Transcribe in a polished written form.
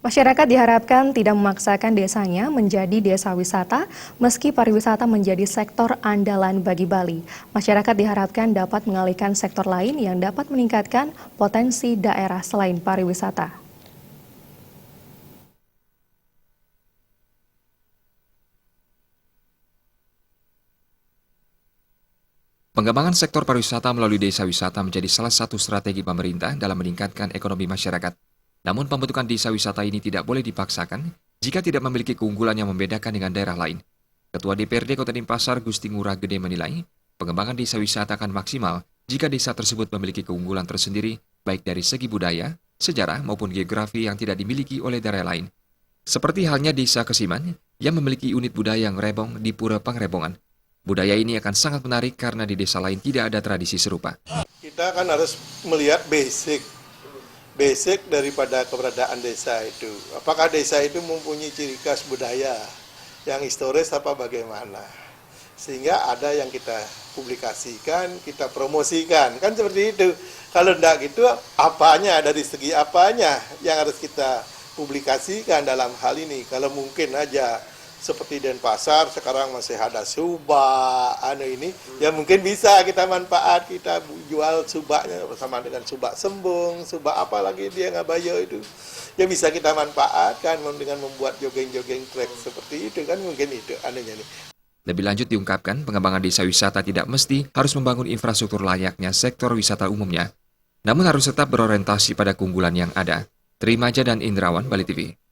Masyarakat diharapkan tidak memaksakan desanya menjadi desa wisata, meski pariwisata menjadi sektor andalan bagi Bali. Masyarakat diharapkan dapat mengalihkan sektor lain yang dapat meningkatkan potensi daerah selain pariwisata. Pengembangan sektor pariwisata melalui desa wisata menjadi salah satu strategi pemerintah dalam meningkatkan ekonomi masyarakat. Namun pembentukan desa wisata ini tidak boleh dipaksakan jika tidak memiliki keunggulan yang membedakan dengan daerah lain. Ketua DPRD Kota Denpasar Gusti Ngurah Gede menilai, pengembangan desa wisata akan maksimal jika desa tersebut memiliki keunggulan tersendiri baik dari segi budaya, sejarah maupun geografi yang tidak dimiliki oleh daerah lain. Seperti halnya desa Kesiman yang memiliki unit budaya yang rebong di Pura Pangrebongan. Budaya ini akan sangat menarik karena di desa lain tidak ada tradisi serupa. Kita kan harus melihat basic daripada keberadaan desa itu. Apakah desa itu mempunyai ciri khas budaya yang historis apa bagaimana. Sehingga ada yang kita publikasikan, kita promosikan. Kan seperti itu. Kalau tidak gitu, apanya, dari segi apanya yang harus kita publikasikan dalam hal ini. Kalau mungkin aja seperti Denpasar sekarang masih ada subak ini ya mungkin bisa kita manfaat, kita jual subaknya bersama dengan subak sembung, subak apa lagi dia ngabayo itu ya bisa kita manfaatkan dengan membuat jogging trek seperti itu kan mungkin itu anunya nih. Lebih lanjut diungkapkan, pengembangan desa wisata tidak mesti harus membangun infrastruktur layaknya sektor wisata umumnya, namun harus tetap berorientasi pada keunggulan yang ada. Trimaja dan Indrawan, Bali TV.